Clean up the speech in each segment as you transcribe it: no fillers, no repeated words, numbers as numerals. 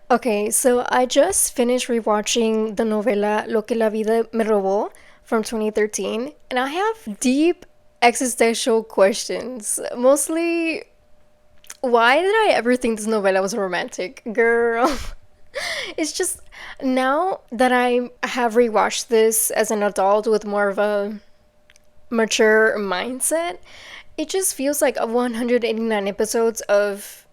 Okay, so I just finished rewatching the novela Lo que la vida me robó from 2013, and I have deep existential questions. Mostly, why did I ever think this novela was romantic? Girl. It's just now that I have rewatched this as an adult with more of a mature mindset, it just feels like a 189 episodes of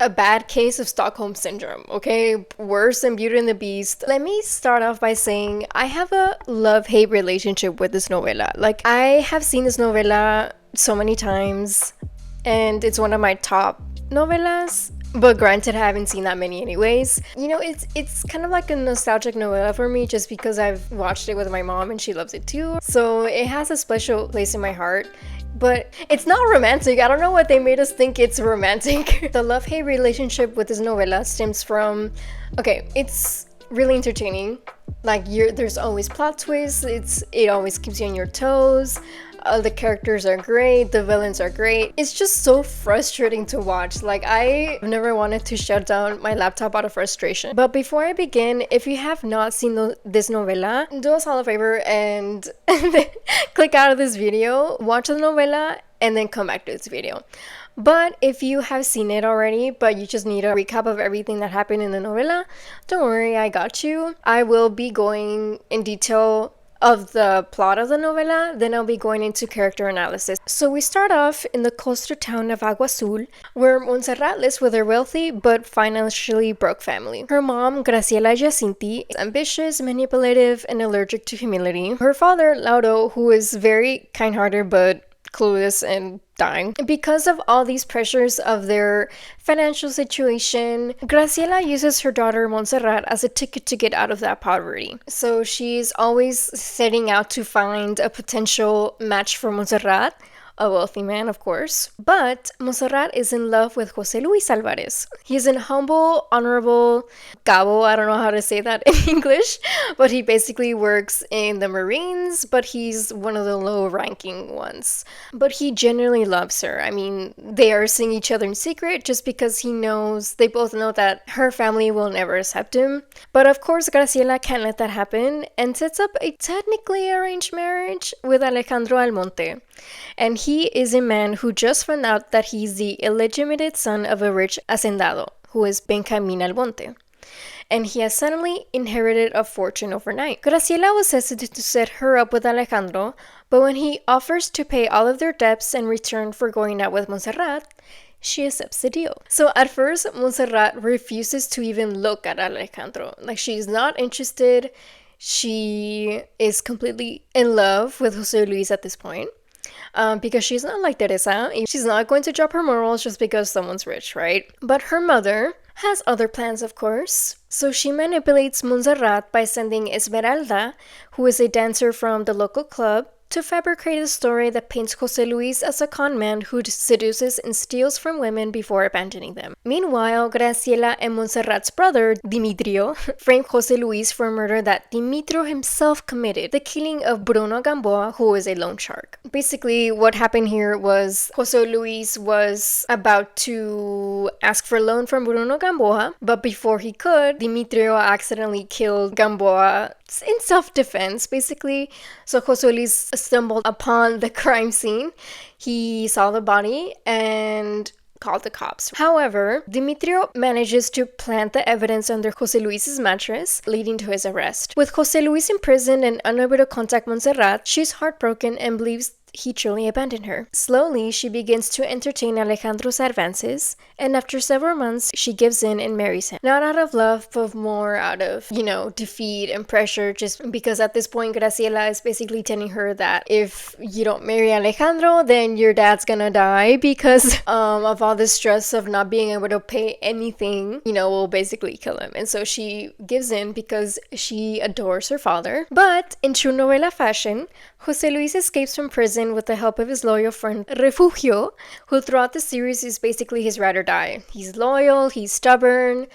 a bad case of Stockholm syndrome, okay? Worse than Beauty and the Beast. Let me start off by saying I have a love hate relationship with this novela. Like, I have seen this novela so many times, and it's one of my top novelas. But granted, I haven't seen that many anyways. You know, it's kind of like a nostalgic novela for me just because I've watched it with my mom and she loves it too. So it has a special place in my heart. But it's not romantic. I don't know what they made us think it's romantic. The love-hate relationship with this novela stems from, okay, it's really entertaining. Like, there's always plot twists. It always keeps you on your toes. The characters are great, the villains are great. It's just so frustrating to watch. Like, I never wanted to shut down my laptop out of frustration. But before I begin, if you have not seen this novela, do us all a favor and click out of this video, watch the novela, and then come back to this video. But if you have seen it already, but you just need a recap of everything that happened in the novela, don't worry, I got you. I will be going in detail of the plot of the novela, then I'll be going into character analysis. So we start off in the coastal town of Agua Azul, where Monserrat lives with her wealthy but financially broke family. Her mom, Graciela Jacinti, is ambitious, manipulative, and allergic to humility. Her father, Lauro, who is very kind-hearted but clueless and dying. Because of all these pressures of their financial situation, Graciela uses her daughter Monserrat as a ticket to get out of that poverty. So she's always setting out to find a potential match for Monserrat, a wealthy man, of course. But Monserrat is in love with Jose Luis Alvarez. He's an humble, honorable cabo, I don't know how to say that in English, but he basically works in the Marines, but he's one of the low-ranking ones. But he genuinely loves her. I mean, they are seeing each other in secret just because they both know that her family will never accept him. But of course, Graciela can't let that happen and sets up a technically arranged marriage with Alejandro Almonte. And he is a man who just found out that he's the illegitimate son of a rich hacendado, who is Benjamin Almonte. And he has suddenly inherited a fortune overnight. Graciela was hesitant to set her up with Alejandro, but when he offers to pay all of their debts in return for going out with Monserrat, she accepts the deal. So at first, Monserrat refuses to even look at Alejandro. Like, she's not interested. She is completely in love with Jose Luis at this point. Because she's not like Teresa. She's not going to drop her morals just because someone's rich, right? But her mother has other plans, of course. So she manipulates Monserrat by sending Esmeralda, who is a dancer from the local club, to fabricate a story that paints Jose Luis as a con man who seduces and steals from women before abandoning them. Meanwhile, Graciela and Monserrat's brother, Dimitrio, frame Jose Luis for a murder that Dimitrio himself committed, the killing of Bruno Gamboa, who is a loan shark. Basically, what happened here was Jose Luis was about to ask for a loan from Bruno Gamboa, but before he could, Dimitrio accidentally killed Gamboa in self-defense, basically. So Jose Luis stumbled upon the crime scene. He saw the body and called the cops. However, Dimitrio manages to plant the evidence under Jose Luis's mattress, leading to his arrest. With Jose Luis in prison and unable to contact Monserrat, she's heartbroken and believes he truly abandoned her. Slowly, she begins to entertain Alejandro's advances, and after several months, she gives in and marries him. Not out of love, but more out of, defeat and pressure, just because at this point, Graciela is basically telling her that if you don't marry Alejandro, then your dad's gonna die because of all the stress of not being able to pay anything, will basically kill him. And so she gives in because she adores her father. But in true novela fashion, Jose Luis escapes from prison with the help of his loyal friend Refugio, who throughout the series is basically his ride or die. He's loyal, he's stubborn,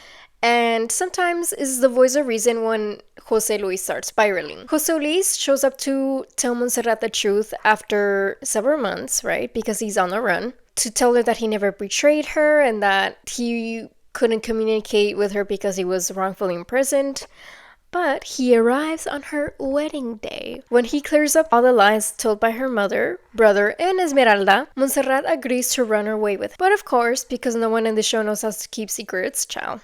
and sometimes is the voice of reason when Jose Luis starts spiraling. Jose Luis shows up to tell Monserrat the truth after several months, right? Because he's on the run. To tell her that he never betrayed her and that he couldn't communicate with her because he was wrongfully imprisoned. But he arrives on her wedding day. When he clears up all the lies told by her mother, brother, and Esmeralda, Monserrat agrees to run away with him. But of course, because no one in the show knows how to keep secrets, ciao,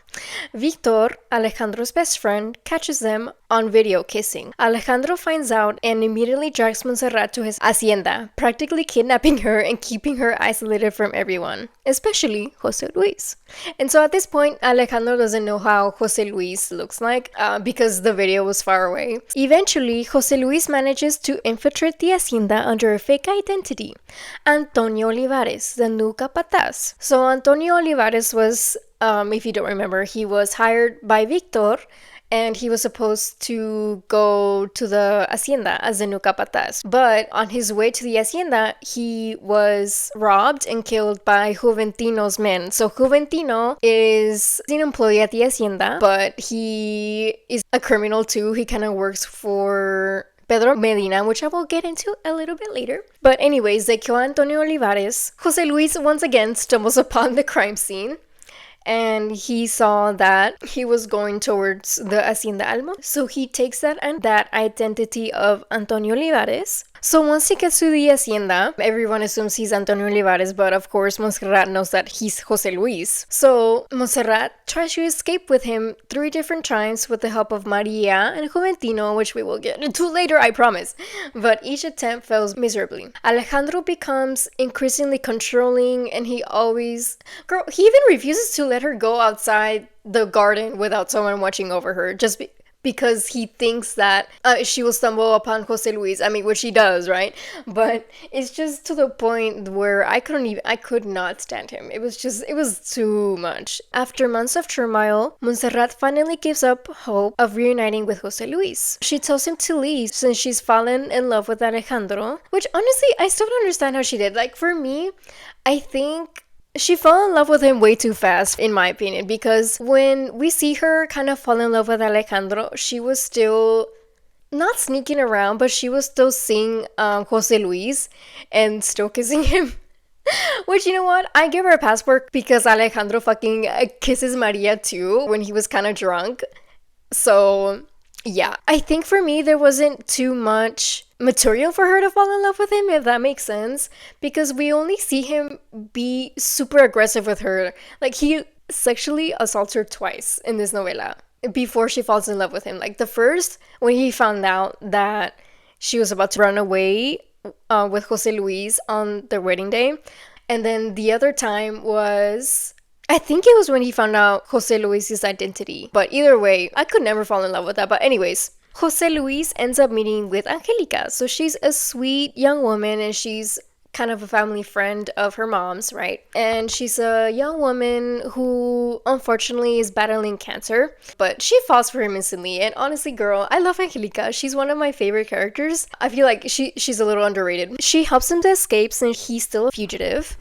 Victor, Alejandro's best friend, catches them on video kissing. Alejandro finds out and immediately drags Monserrat to his hacienda, practically kidnapping her and keeping her isolated from everyone, especially Jose Luis. And so at this point, Alejandro doesn't know how Jose Luis looks like because the video was far away. Eventually, Jose Luis manages to infiltrate the hacienda under a fake identity, Antonio Olivares, the new capataz. So Antonio Olivares was, if you don't remember, he was hired by Victor, and he was supposed to go to the hacienda as the new capataz. But on his way to the hacienda, he was robbed and killed by Juventino's men. So Juventino is an employee at the hacienda, but he is a criminal too. He kind of works for Pedro Medina, which I will get into a little bit later. But anyways, they kill Antonio Olivares. Jose Luis once again stumbles upon the crime scene, and he saw that he was going towards the Hacienda Almo. So he takes that and that identity of Antonio Olivares. So once he gets to the hacienda, everyone assumes he's Antonio Olivares, but of course Monserrat knows that he's Jose Luis. So Monserrat tries to escape with him 3 different times with the help of María and Juventino, which we will get into later, I promise. But each attempt fails miserably. Alejandro becomes increasingly controlling, and he even refuses to let her go outside the garden without someone watching over her, because he thinks that she will stumble upon Jose Luis. I mean, which she does, right? But it's just to the point where I could not stand him. It was too much. After months of turmoil, Monserrat finally gives up hope of reuniting with Jose Luis. She tells him to leave since she's fallen in love with Alejandro, which honestly, I still don't understand how she did. Like, for me, I think she fell in love with him way too fast, in my opinion, because when we see her kind of fall in love with Alejandro, she was still not sneaking around, but she was still seeing Jose Luis and still kissing him. Which, you know what? I give her a passport because Alejandro fucking kisses Maria too when he was kind of drunk. So yeah, I think for me there wasn't too much material for her to fall in love with him, if that makes sense, because we only see him be super aggressive with her. Like, he sexually assaults her twice in this novela before she falls in love with him. Like, the first, when he found out that she was about to run away with Jose Luis on their wedding day, and then the other time was, I think it was when he found out Jose Luis's identity. But either way, I could never fall in love with that. But anyways, Jose Luis ends up meeting with Angelica. So she's a sweet young woman, and she's kind of a family friend of her mom's, right? And she's a young woman who unfortunately is battling cancer, but she falls for him instantly. And honestly, girl, I love Angelica. She's one of my favorite characters. I feel like she's a little underrated. She helps him to escape since he's still a fugitive.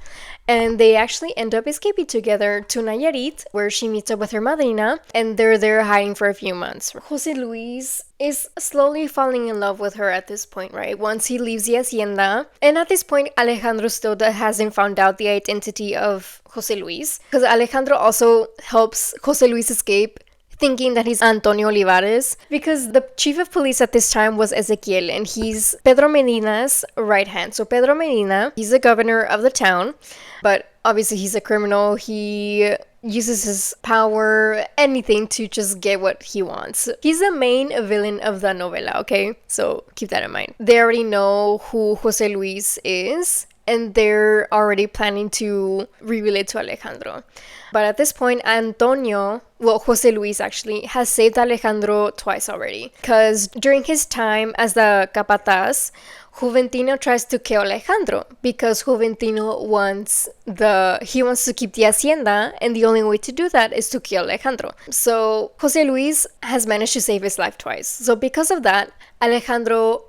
And they actually end up escaping together to Nayarit, where she meets up with her madrina, and they're there hiding for a few months. Jose Luis is slowly falling in love with her at this point, right? Once he leaves the hacienda. And at this point, Alejandro still hasn't found out the identity of Jose Luis, because Alejandro also helps Jose Luis escape, thinking that he's Antonio Olivares, because the chief of police at this time was Ezequiel, and he's Pedro Medina's right hand. So Pedro Medina, he's the governor of the town, but obviously he's a criminal. He uses his power, anything, to just get what he wants. He's the main villain of the novela, okay? So keep that in mind. They already know who Jose Luis is, and they're already planning to reveal it to Alejandro. But at this point, Jose Luis actually, has saved Alejandro twice already. Because during his time as the capataz, Juventino tries to kill Alejandro because Juventino wants to keep the hacienda, and the only way to do that is to kill Alejandro. So Jose Luis has managed to save his life twice. So because of that, Alejandro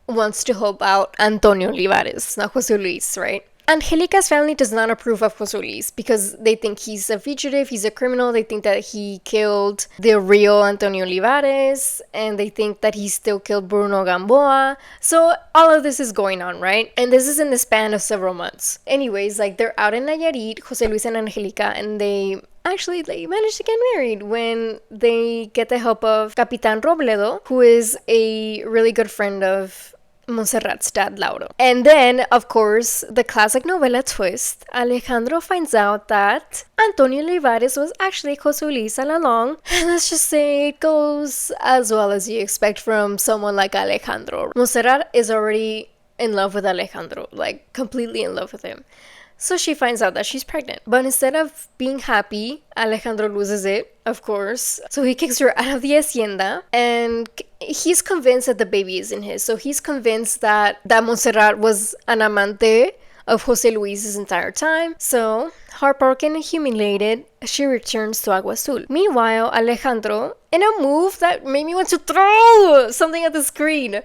wants to help out Antonio Olivares, not Jose Luis, right? Angelica's family does not approve of Jose Luis because they think he's a fugitive, he's a criminal. They think that he killed the real Antonio Olivares, and they think that he still killed Bruno Gamboa. So all of this is going on, right? And this is in the span of several months. Anyways, like, they're out in Nayarit, Jose Luis and Angelica, and they actually they manage to get married when they get the help of Capitan Robledo, who is a really good friend of Monserrat's dad, Lauro. And then, of course, the classic novela twist, Alejandro finds out that Antonio Olivares was actually Jose Luis all along. And let's just say it goes as well as you expect from someone like Alejandro. Monserrat is already in love with Alejandro, like completely in love with him. So she finds out that she's pregnant. But instead of being happy, Alejandro loses it, of course. So he kicks her out of the hacienda, and he's convinced that the baby isn't his. So he's convinced that Monserrat was an amante of Jose Luis this entire time. So, heartbroken and humiliated, she returns to Agua Azul. Meanwhile, Alejandro, in a move that made me want to throw something at the screen,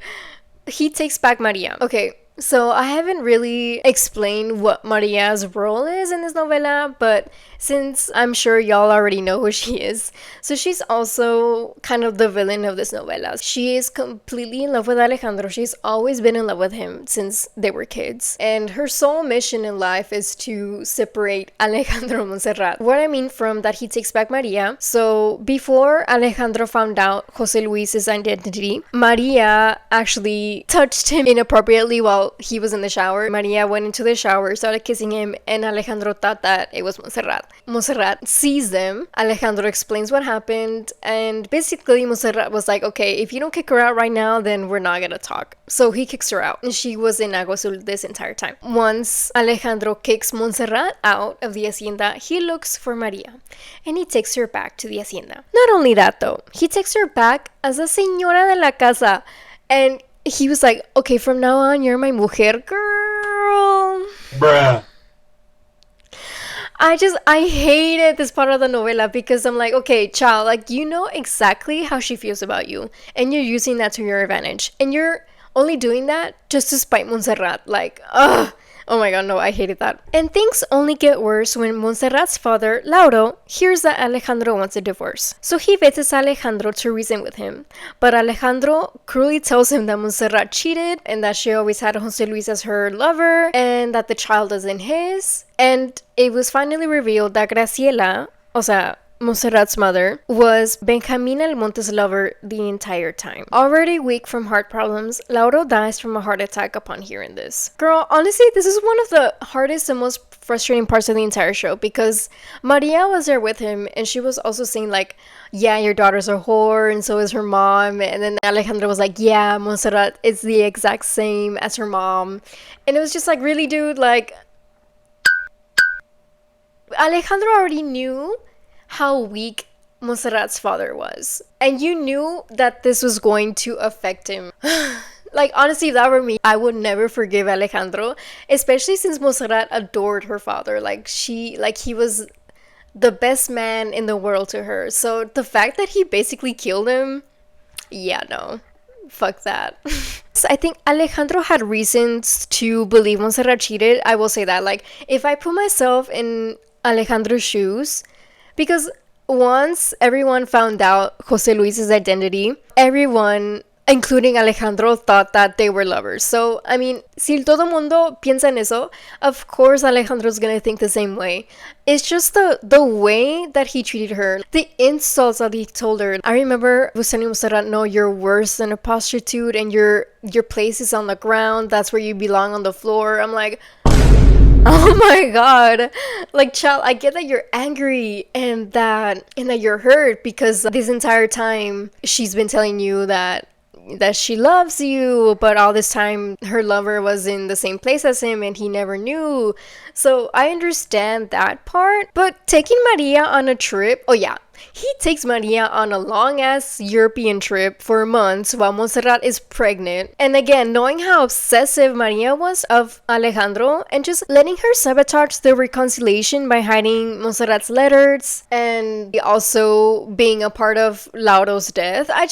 he takes back Maria. Okay, so I haven't really explained what Maria's role is in this novela, but since I'm sure y'all already know who she is, so she's also kind of the villain of this novela. She is completely in love with Alejandro. She's always been in love with him since they were kids. And her sole mission in life is to separate Alejandro and Monserrat. What I mean from that he takes back Maria. So before Alejandro found out Jose Luis's identity, Maria actually touched him inappropriately while he was in the shower. Maria went into the shower, started kissing him, and Alejandro thought that it was Monserrat. Monserrat sees them. Alejandro explains what happened, and basically Monserrat was like, okay, if you don't kick her out right now, then we're not gonna talk. So he kicks her out, and she was in Agua Azul this entire time. Once Alejandro kicks Monserrat out of the hacienda, he looks for Maria, and he takes her back to the hacienda. Not only that though, he takes her back as a señora de la casa, and he was like, okay, from now on, you're my mujer, girl. Bruh. I hated this part of the novela because I'm like, okay, child, like, you know exactly how she feels about you, and you're using that to your advantage, and you're only doing that just to spite Monserrat. Like, ugh. Oh my god, no, I hated that. And things only get worse when Monserrat's father, Lauro, hears that Alejandro wants a divorce. So he visits Alejandro to reason with him. But Alejandro cruelly tells him that Monserrat cheated, and that she always had Jose Luis as her lover, and that the child isn't his. And it was finally revealed that Graciela, o sea, Monserrat's mother, was Benjamín Almonte's lover the entire time. Already weak from heart problems, Lauro dies from a heart attack upon hearing this. Girl, honestly, this is one of the hardest and most frustrating parts of the entire show, because Maria was there with him, and she was also saying like, yeah, your daughter's a whore, and so is her mom. And then Alejandro was like, yeah, Monserrat is the exact same as her mom. And it was just like, really, dude, like, Alejandro already knew how weak Monserrat's father was, and you knew that this was going to affect him. Like, honestly, if that were me, I would never forgive Alejandro, especially since Monserrat adored her father. Like, he was the best man in the world to her. So the fact that he basically killed him, yeah, no, fuck that. I think Alejandro had reasons to believe Monserrat cheated. I will say that. Like, if I put myself in Alejandro's shoes, because once everyone found out Jose Luis's identity, everyone, including Alejandro, thought that they were lovers. So, I mean, si todo mundo piensa en eso, of course Alejandro's gonna think the same way. It's just the way that he treated her, the insults that he told her. I remember he was telling Monserrat, no, you're worse than a prostitute, and your place is on the ground, that's where you belong, on the floor. I'm like, oh my god. Like, child, I get that you're angry and that you're hurt, because this entire time she's been telling you that she loves you, but all this time her lover was in the same place as him and he never knew. So I understand that part, but taking Maria on a trip, oh yeah, he takes Maria on a long-ass European trip for months while Monserrat is pregnant. And again, knowing how obsessive Maria was of Alejandro, and just letting her sabotage the reconciliation by hiding Monserrat's letters, and also being a part of Lauro's death. I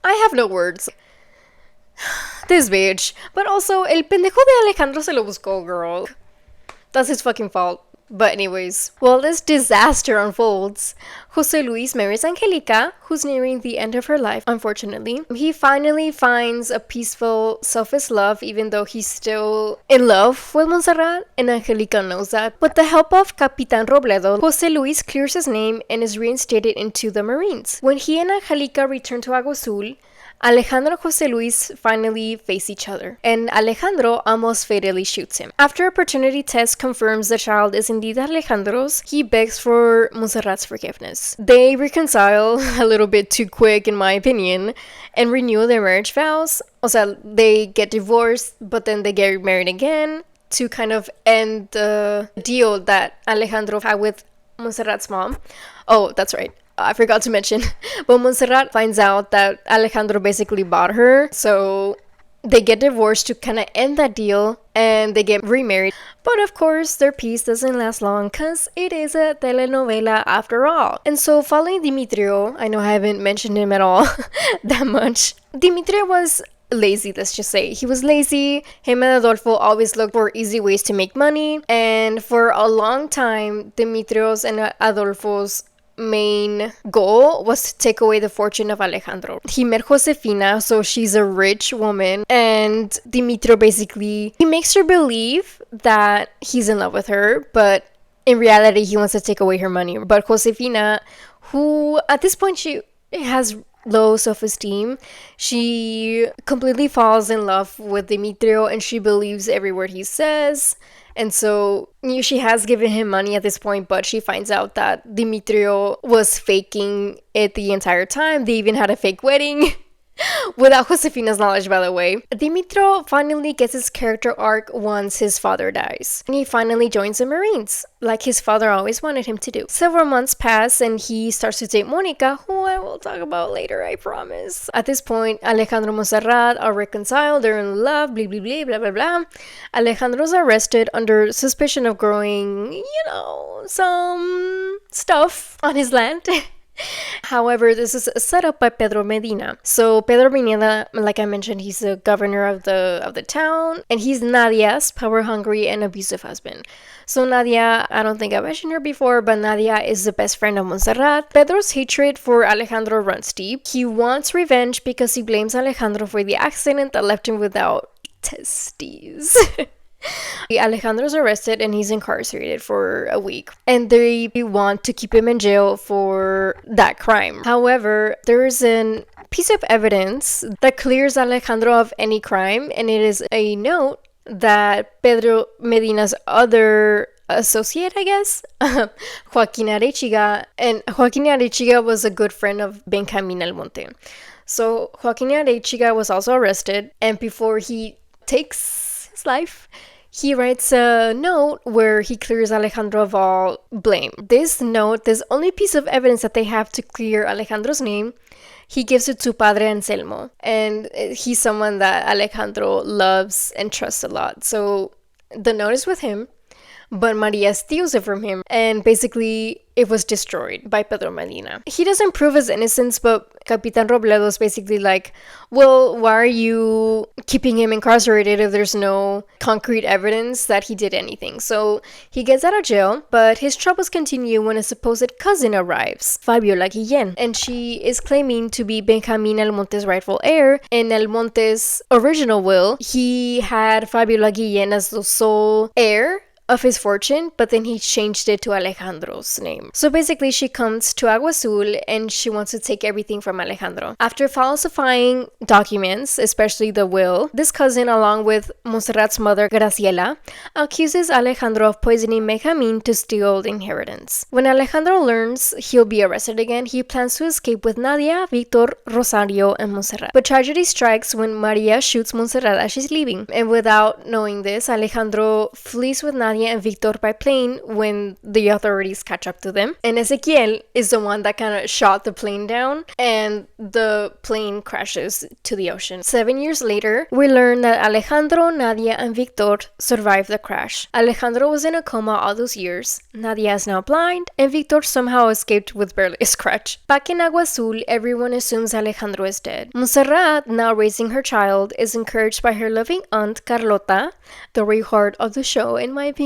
have no words. This bitch. But also, el pendejo de Alejandro se lo buscó, girl. That's his fucking fault. But anyways, while this disaster unfolds, Jose Luis marries Angelica, who's nearing the end of her life, unfortunately. He finally finds a peaceful, selfless love, even though he's still in love with Monserrat, and Angelica knows that. With the help of Capitan Robledo, Jose Luis clears his name and is reinstated into the Marines. When he and Angelica return to Agua Azul, Alejandro and Jose Luis finally face each other, and Alejandro almost fatally shoots him. After a paternity test confirms the child is indeed Alejandro's, he begs for Monserrat's forgiveness. They reconcile a little bit too quick, in my opinion, and renew their marriage vows. O sea, they get divorced, but then they get married again to kind of end the deal that Alejandro had with Monserrat's mom. Oh, that's right. I forgot to mention, but Monserrat finds out that Alejandro basically bought her, so they get divorced to kind of end that deal, and they get remarried. But of course, their peace doesn't last long, because it is a telenovela after all. And so following Dimitrio, I know I haven't mentioned him at all that much. Dimitrio was lazy, let's just say. He was lazy. Him and Adolfo always looked for easy ways to make money, and for a long time, Dimitrio's and Adolfo's main goal was to take away the fortune of Alejandro. He met Josefina, so she's a rich woman, and Dimitrio basically, he makes her believe that he's in love with her, but in reality he wants to take away her money. But Josefina, who at this point she has low self-esteem, she completely falls in love with Dimitrio and she believes every word he says. And so she has given him money at this point, but she finds out that Dimitrio was faking it the entire time. They even had a fake wedding. Without Josefina's knowledge, by the way. Dimitrio finally gets his character arc once his father dies. And he finally joins the Marines, like his father always wanted him to do. Several months pass and he starts to date Monica, who I will talk about later, I promise. At this point, Alejandro and Monserrat are reconciled, they're in love, blah, blah, blah, blah, blah, blah. Alejandro's arrested under suspicion of growing, some stuff on his land. However, this is set up by Pedro Medina. So Pedro Medina, like I mentioned, he's the governor of the town, and he's Nadia's power-hungry and abusive husband. So Nadia, I don't think I mentioned her before, but Nadia is the best friend of Monserrat. Pedro's hatred for Alejandro runs deep. He wants revenge because he blames Alejandro for the accident that left him without testes. Alejandro's arrested and he's incarcerated for a week, and they want to keep him in jail for that crime. However, there's a piece of evidence that clears Alejandro of any crime, and it is a note that Pedro Medina's other associate, I guess, Joaquin Arechiga, and Joaquin Arechiga was a good friend of Benjamin Almonte. So Joaquin Arechiga was also arrested, and before he takes his life, he writes a note where he clears Alejandro of all blame. This note, this only piece of evidence that they have to clear Alejandro's name, he gives it to Padre Anselmo. And he's someone that Alejandro loves and trusts a lot. So the note is with him, but Maria steals it from him, and basically it was destroyed by Pedro Medina. He doesn't prove his innocence, but Capitan Robledo is basically like, well, why are you keeping him incarcerated if there's no concrete evidence that he did anything? So he gets out of jail, but his troubles continue when a supposed cousin arrives, Fabiola Guillen, and she is claiming to be Benjamin Almonte's rightful heir. In Almonte's original will, he had Fabiola Guillen as the sole heir of his fortune, but then he changed it to Alejandro's name. So basically she comes to Agua Azul and she wants to take everything from Alejandro. After falsifying documents, especially the will, this cousin, along with Monserrat's mother Graciela, accuses Alejandro of poisoning Benjamin to steal the inheritance. When Alejandro learns he'll be arrested again, he plans to escape with Nadia, Victor, Rosario, and Monserrat. But tragedy strikes when Maria shoots Monserrat as she's leaving. And without knowing this, Alejandro flees with Nadia and Victor by plane when the authorities catch up to them. And Ezequiel is the one that kind of shot the plane down, and the plane crashes to the ocean. 7 years later, we learn that Alejandro, Nadia, and Victor survived the crash. Alejandro was in a coma all those years, Nadia is now blind, and Victor somehow escaped with barely a scratch. Back in Agua Azul, everyone assumes Alejandro is dead. Monserrat, now raising her child, is encouraged by her loving aunt Carlota, the real heart of the show in my opinion,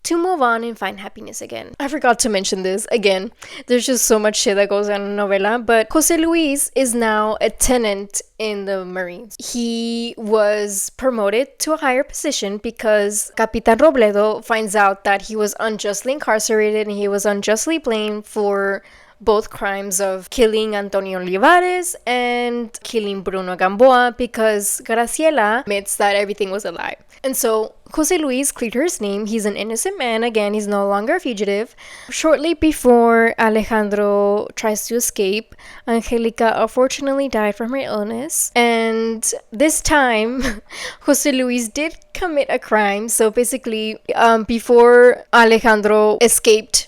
to move on and find happiness again. I forgot to mention this again. There's just so much shit that goes on in novela, but Jose Luis is now a tenant in the Marines. He was promoted to a higher position because Capitan Robledo finds out that he was unjustly incarcerated and he was unjustly blamed for both crimes of killing Antonio Olivares and killing Bruno Gamboa, because Graciela admits that everything was a lie. And so Jose Luis cleared his name. He's an innocent man. Again, he's no longer a fugitive. Shortly before Alejandro tries to escape, Angelica unfortunately died from her illness. And this time, Jose Luis did commit a crime. So basically, before Alejandro escaped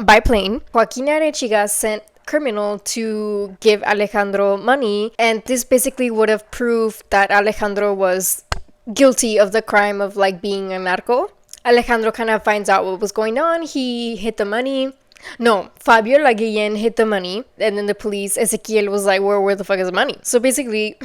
by plane, Joaquin Arechiga sent criminal to give Alejandro money, and this basically would have proved that Alejandro was guilty of the crime of like being a narco. Alejandro kind of finds out what was going on. He hid the money. No, Fabio Laguillen hid the money, and then the police, Ezequiel was like, where the fuck is the money? So basically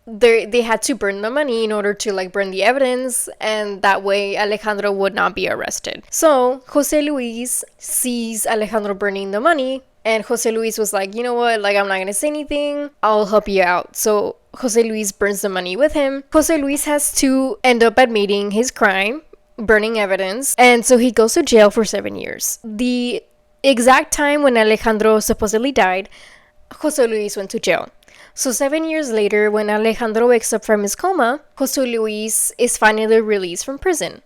they had to burn the money in order to like burn the evidence, and that way Alejandro would not be arrested. So Jose Luis sees Alejandro burning the money, and Jose Luis was like, you know what, like I'm not gonna say anything, I'll help you out. So Jose Luis burns the money with him. Jose Luis has to end up admitting his crime, burning evidence, and so he goes to jail for 7 years. The exact time when Alejandro supposedly died, Jose Luis went to jail. So 7 years later, when Alejandro wakes up from his coma, Jose Luis is finally released from prison.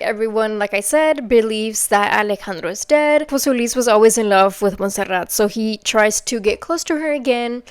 Everyone, like I said, believes that Alejandro is dead. Jose Luis was always in love with Monserrat, so he tries to get close to her again.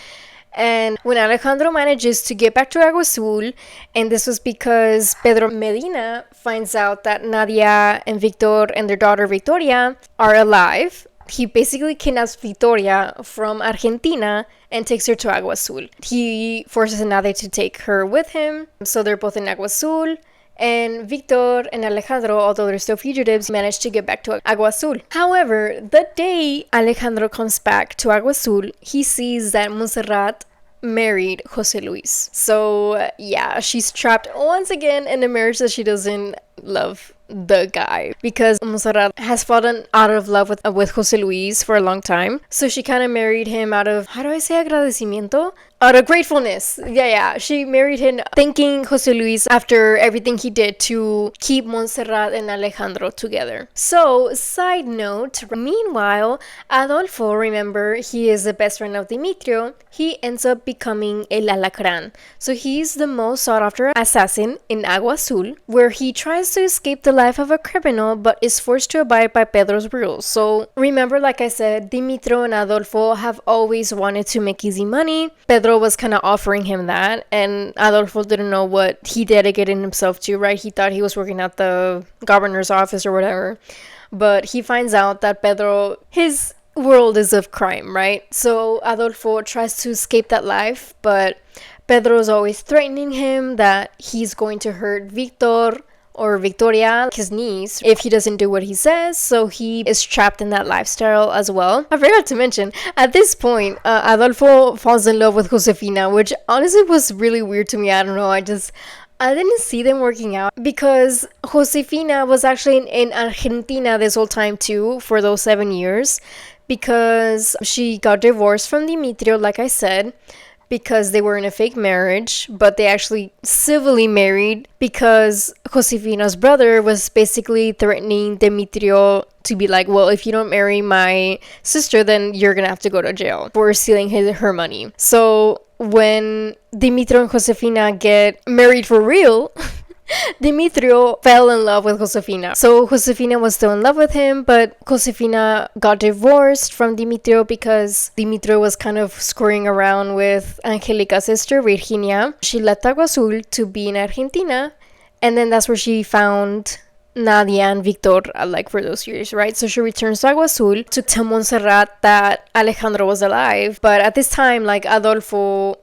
And when Alejandro manages to get back to Agua Azul, and this was because Pedro Medina finds out that Nadia and Victor and their daughter Victoria are alive, he basically kidnaps Victoria from Argentina and takes her to Agua Azul. He forces Nadia to take her with him, so they're both in Agua Azul. And Victor and Alejandro, although they're still fugitives, manage to get back to Agua Azul. However, the day Alejandro comes back to Agua Azul, he sees that Monserrat married Jose Luis. So yeah, she's trapped once again in a marriage that she doesn't love the guy, because Monserrat has fallen out of love with Jose Luis for a long time. So she kind of married him out of, how do I say agradecimiento? Out of gratefulness. Yeah. She married him thanking Jose Luis after everything he did to keep Monserrat and Alejandro together. So, side note, meanwhile, Adolfo, remember, he is the best friend of Dimitrio. He ends up becoming El Alacrán. So he's the most sought after assassin in Agua Azul, where he tries to escape the life of a criminal but is forced to abide by Pedro's rules. So remember, like I said, Dimitrio and Adolfo have always wanted to make easy money. Pedro was kind of offering him that, and Adolfo didn't know what he dedicated himself to, right? He thought he was working at the governor's office or whatever, but he finds out that Pedro, his world is of crime, right? So Adolfo tries to escape that life, but Pedro is always threatening him that he's going to hurt Victor or Victoria, his niece, if he doesn't do what he says. So he is trapped in that lifestyle as well. I forgot to mention, at this point, Adolfo falls in love with Josefina, which honestly was really weird to me. I don't know, I didn't see them working out, because Josefina was actually in Argentina this whole time too, for those 7 years, because she got divorced from Dimitrio, like I said, because they were in a fake marriage, but they actually civilly married because Josefina's brother was basically threatening Demetrio to be like, well, if you don't marry my sister, then you're gonna have to go to jail for stealing her money. So when Demetrio and Josefina get married for real, Demetrio fell in love with Josefina. So Josefina was still in love with him, but Josefina got divorced from Demetrio because Demetrio was kind of screwing around with Angelica's sister, Virginia. She left Agua Azul to be in Argentina, and then that's where she found Nadia and Victor, like, for those years, right? So she returns to Agua Azul to tell Monserrat that Alejandro was alive, but at this time, like, Adolfo,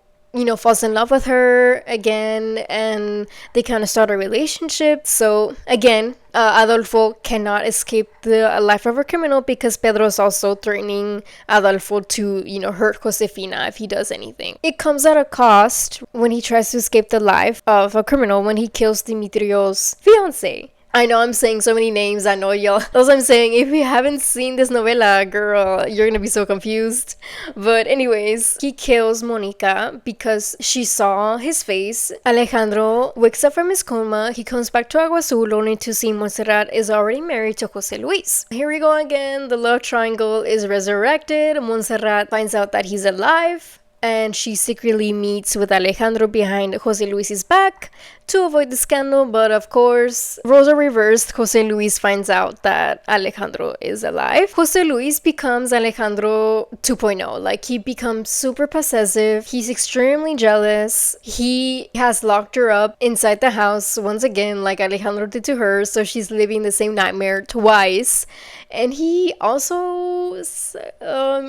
falls in love with her again, and they kind of start a relationship. So again, Adolfo cannot escape the life of a criminal because Pedro is also threatening Adolfo to, hurt Josefina if he does anything. It comes at a cost when he tries to escape the life of a criminal, when he kills Dimitrio's fiance. I know I'm saying so many names. I know y'all. That's what I'm saying. If you haven't seen this novela, girl, you're gonna be so confused. But, anyways, he kills Monica because she saw his face. Alejandro wakes up from his coma. He comes back to Agua Azul only to see Monserrat is already married to Jose Luis. Here we go again. The love triangle is resurrected. Monserrat finds out that he's alive, and she secretly meets with Alejandro behind Jose Luis's back to avoid the scandal, but of course, roles are reversed. Jose Luis finds out that Alejandro is alive. Jose Luis becomes Alejandro 2.0. Like, he becomes super possessive. He's extremely jealous. He has locked her up inside the house once again, like Alejandro did to her, so she's living the same nightmare twice. And he also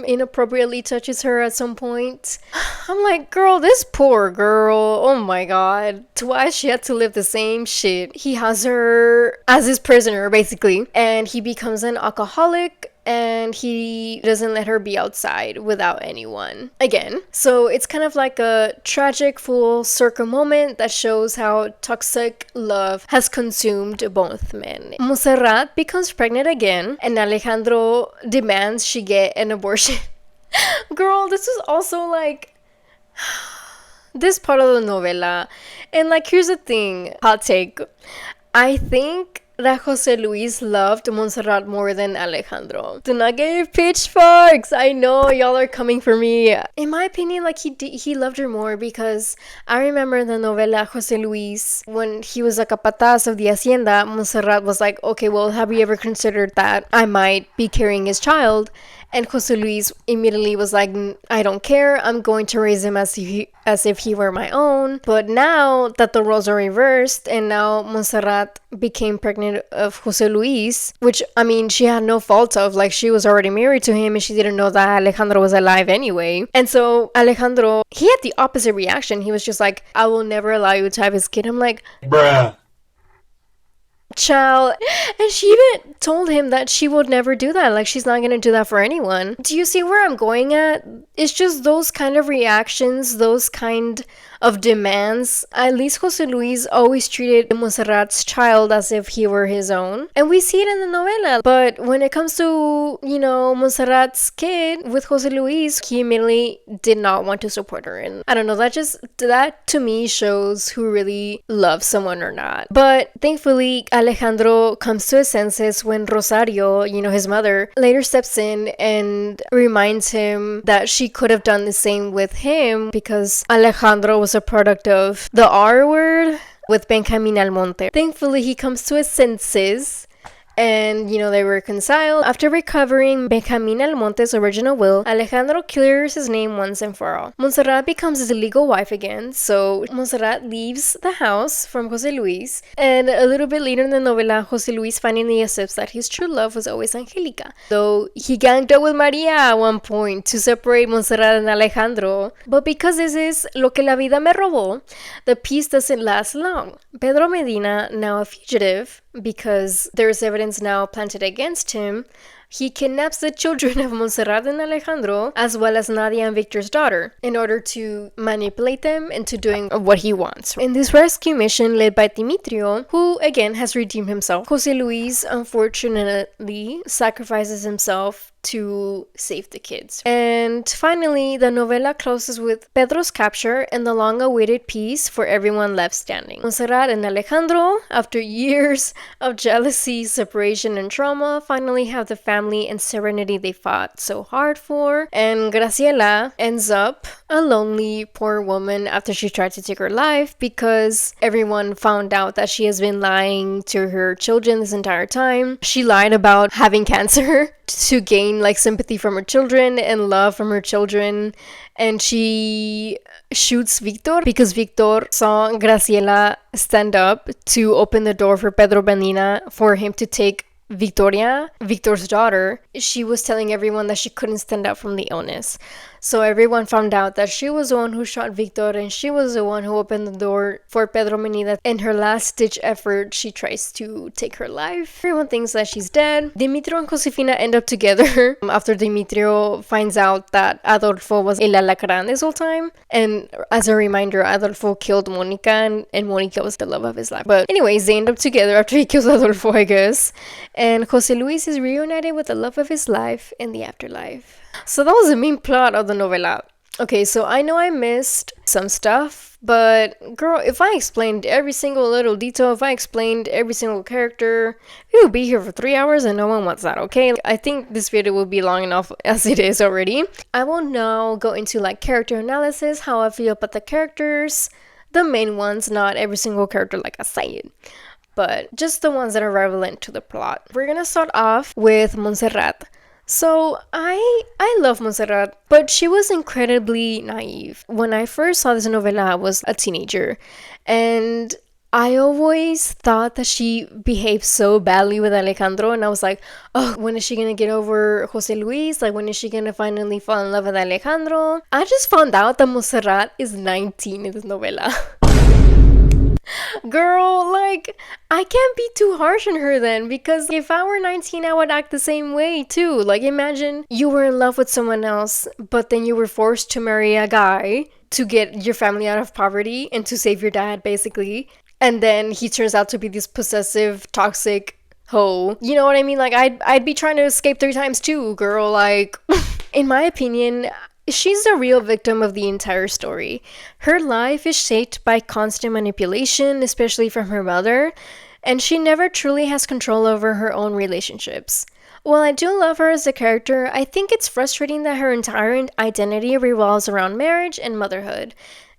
inappropriately touches her at some point. I'm like, girl, this poor girl. Oh my god. Twice she had to live the same shit. He has her as his prisoner, basically. And he becomes an alcoholic, and he doesn't let her be outside without anyone again. So it's kind of like a tragic full circle moment that shows how toxic love has consumed both men. Monserrat becomes pregnant again, and Alejandro demands she get an abortion. Girl, this is also like this part of the novela. And like, here's the thing, hot take. I think that Jose Luis loved Monserrat more than Alejandro. Do not give pitchforks. I know y'all are coming for me. In my opinion, like, he loved her more, because I remember in the novela Jose Luis, when he was a capataz of the hacienda, Monserrat was like, okay, well, have you ever considered that I might be carrying his child? And Jose Luis immediately was like, I don't care, I'm going to raise him as if he were my own. But now that the roles are reversed, and now Monserrat became pregnant of Jose Luis, which, I mean, she had no fault of. Like, she was already married to him, and she didn't know that Alejandro was alive anyway. And so Alejandro, he had the opposite reaction. He was just like, I will never allow you to have his kid. I'm like, bruh. Child. And she even told him that she would never do that. Like, she's not gonna do that for anyone. Do you see where I'm going at? It's just those kind of reactions, those kind of demands. At least Jose Luis always treated Monserrat's child as if he were his own. And we see it in the novela. But when it comes to, you know, Monserrat's kid with Jose Luis, he immediately did not want to support her. And I don't know, that to me shows who really loves someone or not. But thankfully, Alejandro comes to his senses when Rosario, you know, his mother, later steps in and reminds him that she could have done the same with him, because Alejandro was a product of the R word with Benjamin Almonte. Thankfully, he comes to his senses, and, you know, they reconcile. After recovering Benjamin Almonte's original will, Alejandro clears his name once and for all. Monserrat becomes his legal wife again, so Monserrat leaves the house from Jose Luis, and a little bit later in the novela, Jose Luis finally accepts that his true love was always Angelica, though he ganged up with Maria at one point to separate Monserrat and Alejandro. But because this is Lo que la vida me robó, the peace doesn't last long. Pedro Medina, now a fugitive, because there's evidence now planted against him, he kidnaps the children of Monserrat and Alejandro, as well as Nadia and Victor's daughter, in order to manipulate them into doing what he wants. In this rescue mission led by Dimitrio, who again has redeemed himself, Jose Luis unfortunately sacrifices himself to save the kids. And finally, the novella closes with Pedro's capture and the long-awaited peace for everyone left standing. Monserrat and Alejandro, after years of jealousy, separation, and trauma, finally have the family and serenity they fought so hard for. And Graciela ends up a lonely, poor woman after she tried to take her life, because everyone found out that she has been lying to her children this entire time. She lied about having cancer to gain like sympathy from her children and love from her children, and she shoots Victor because Victor saw Graciela stand up to open the door for Pedro Medina for him to take Victoria, Victor's daughter. She was telling everyone that she couldn't stand up from the illness. So everyone found out that she was the one who shot Victor and she was the one who opened the door for Pedro Menida. In her last ditch effort, she tries to take her life. Everyone thinks that she's dead. Dimitrio and Josefina end up together after Dimitrio finds out that Adolfo was El Alacrán this whole time. And as a reminder, Adolfo killed Monica and Monica was the love of his life. But anyways, they end up together after he kills Adolfo, I guess. And Jose Luis is reunited with the love of his life in the afterlife. So that was the main plot of the novela. Okay, so I know I missed some stuff, but girl, if I explained every single little detail, if I explained every single character, we would be here for 3 hours and no one wants that, okay? I think this video will be long enough as it is already. I will now go into like character analysis, how I feel about the characters, the main ones, not every single character like I said, but just the ones that are relevant to the plot. We're gonna start off with Monserrat. So I love Monserrat, but she was incredibly naive. When I first saw this novela, I was a teenager, and I always thought that she behaved so badly with Alejandro, and I was like, oh, when is she gonna get over Jose Luis? Like, when is she gonna finally fall in love with Alejandro? I just found out that Monserrat is 19 in this novela. Girl, like, I can't be too harsh on her then, because if I were 19, I would act the same way too. Like, imagine you were in love with someone else, but then you were forced to marry a guy to get your family out of poverty and to save your dad, basically. And then he turns out to be this possessive, toxic hoe. You know what I mean? Like, I'd be trying to escape 3 times too, girl. Like, in my opinion, she's the real victim of the entire story. Her life is shaped by constant manipulation, especially from her mother, and she never truly has control over her own relationships. While I do love her as a character, I think it's frustrating that her entire identity revolves around marriage and motherhood.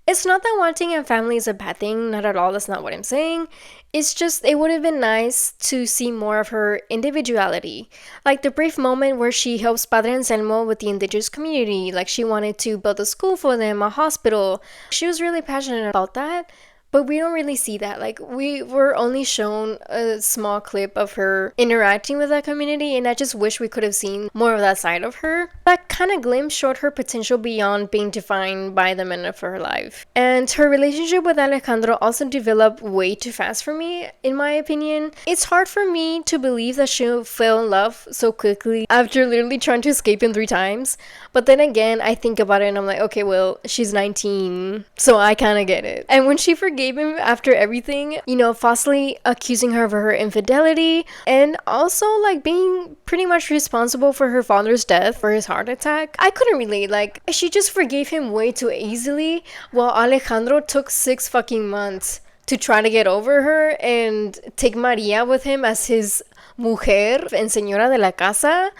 It's not that wanting a family is a bad thing, not at all, that's not what I'm saying. It's just, it would have been nice to see more of her individuality. Like the brief moment where she helps Padre Anselmo with the indigenous community, like she wanted to build a school for them, a hospital. She was really passionate about that. But we don't really see that. Like, we were only shown a small clip of her interacting with that community, and I just wish we could have seen more of that side of her. That kind of glimpse showed her potential beyond being defined by the men of her life. And her relationship with Alejandro also developed way too fast for me, in my opinion. It's hard for me to believe that she fell in love so quickly after literally trying to escape him 3 times. But then again, I think about it and I'm like, okay, well, she's 19, so I kind of get it. And when she forgave him after everything, you know, falsely accusing her of her infidelity and also like being pretty much responsible for her father's death, for his heart attack, I couldn't relate. Like, she just forgave him way too easily, while Alejandro took 6 fucking months to try to get over her and take Maria with him as his mujer and señora de la casa.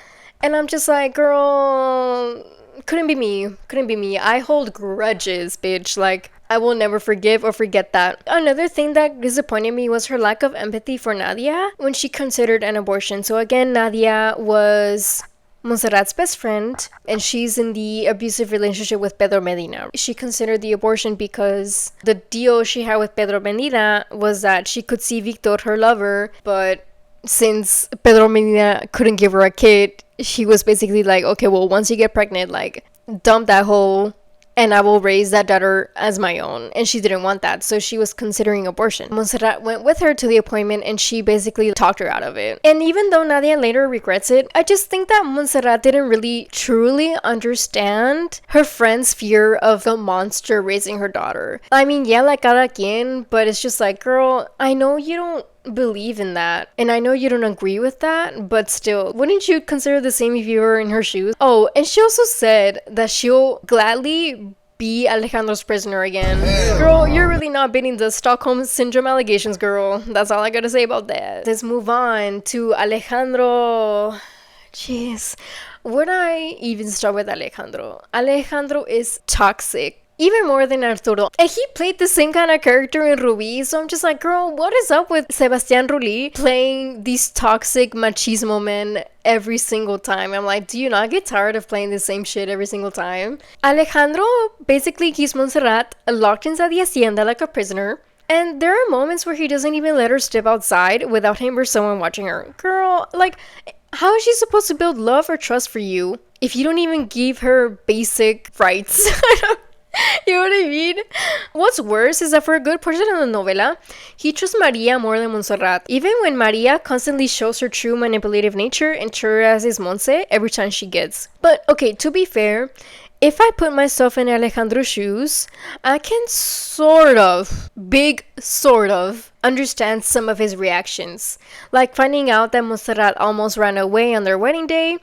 And I'm just like, girl, couldn't be me. I hold grudges, bitch. Like, I will never forgive or forget that. Another thing that disappointed me was her lack of empathy for Nadia when she considered an abortion. So again, Nadia was Monserrat's best friend, and she's in the abusive relationship with Pedro Medina. She considered the abortion because the deal she had with Pedro Medina was that she could see Victor, her lover, but since Pedro Medina couldn't give her a kid, she was basically like, okay, well, once you get pregnant, like, dump that hoe and I will raise that daughter as my own. And she didn't want that, so she was considering abortion. Monserrat went with her to the appointment and she basically talked her out of it. And even though Nadia later regrets it, I just think that Monserrat didn't really truly understand her friend's fear of the monster raising her daughter. I mean, yeah, like cada quien, but it's just like, girl, I know you don't believe in that, and I know you don't agree with that, but still, wouldn't you consider the same if you were in her shoes? Oh, and she also said that she'll gladly be Alejandro's prisoner again. Girl, you're really not beating the Stockholm Syndrome allegations, girl. That's all I gotta say about that. Let's move on to Alejandro. Jeez, where do I even start with Alejandro? Alejandro is toxic. Even more than Arturo. And he played the same kind of character in Ruby, so I'm just like, girl, what is up with Sebastián Rulli playing these toxic machismo men every single time? I'm like, do you not get tired of playing the same shit every single time? Alejandro basically keeps Monserrat locked inside the hacienda like a prisoner. And there are moments where he doesn't even let her step outside without him or someone watching her. Girl, like, How is she supposed to build love or trust for you if you don't even give her basic rights? You know what I mean? What's worse is that for a good portion of the novela, he trusts Maria more than Monserrat, even when Maria constantly shows her true manipulative nature and terrorizes Monse every time she gets. But okay, to be fair, if I put myself in Alejandro's shoes, I can sort of, understand some of his reactions. Like finding out that Monserrat almost ran away on their wedding day,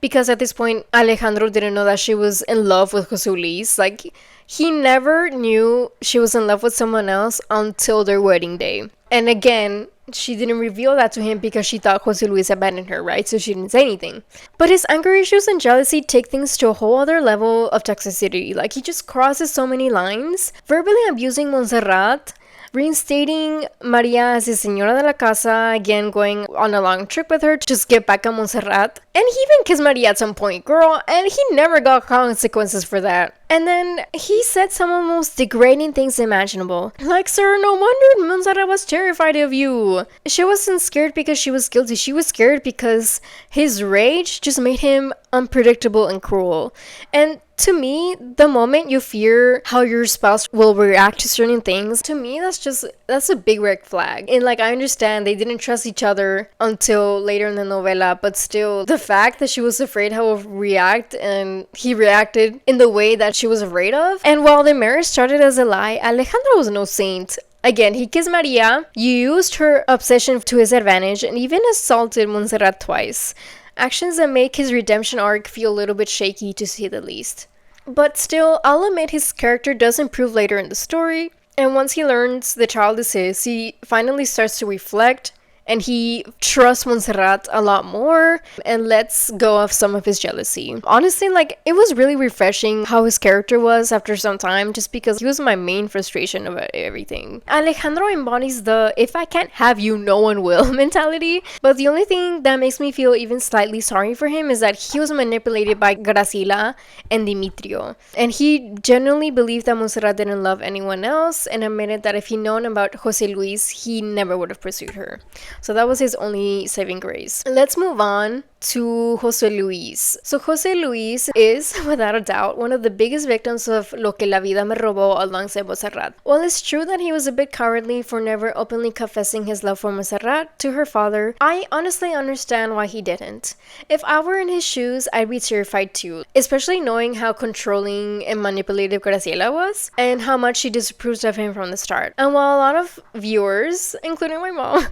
because at this point, Alejandro didn't know that she was in love with Jose Luis. Like, he never knew she was in love with someone else until their wedding day. And again, she didn't reveal that to him because she thought Jose Luis abandoned her, right? So she didn't say anything. But his anger issues and jealousy take things to a whole other level of toxicity. Like, he just crosses so many lines, verbally abusing Monserrat, reinstating Maria as his señora de la casa, again going on a long trip with her to just get back on Monserrat. And he even kissed Maria at some point, girl, and he never got consequences for that. And then he said some of the most degrading things imaginable. Like, sir, no wonder Monserrat was terrified of you. She wasn't scared because she was guilty. She was scared because his rage just made him unpredictable and cruel. And to me, the moment you fear how your spouse will react to certain things, to me, that's a big red flag. And like, I understand they didn't trust each other until later in the novela, but still, the fact that she was afraid how he would react and he reacted in the way that she was afraid of. And while the marriage started as a lie, Alejandro was no saint. Again, he kissed Maria, used her obsession to his advantage, and even assaulted Monserrat twice. Actions that make his redemption arc feel a little bit shaky, to say the least. But still, I'll admit his character does improve later in the story, and once he learns the child is his, he finally starts to reflect, and he trusts Monserrat a lot more and lets go of some of his jealousy. Honestly, like, it was really refreshing how his character was after some time, just because he was my main frustration about everything. Alejandro embodies the "if I can't have you, no one will" mentality, but the only thing that makes me feel even slightly sorry for him is that he was manipulated by Graciela and Dimitrio, and he genuinely believed that Monserrat didn't love anyone else, and admitted that if he'd known about Jose Luis, he never would have pursued her. So that was his only saving grace. Let's move on to Jose Luis. So Jose Luis is, without a doubt, one of the biggest victims of Lo que la vida me robó alongside Monserrat. While it's true that he was a bit cowardly for never openly confessing his love for Monserrat to her father, I honestly understand why he didn't. If I were in his shoes, I'd be terrified too, especially knowing how controlling and manipulative Graciela was, and how much she disapproved of him from the start. And while a lot of viewers, including my mom,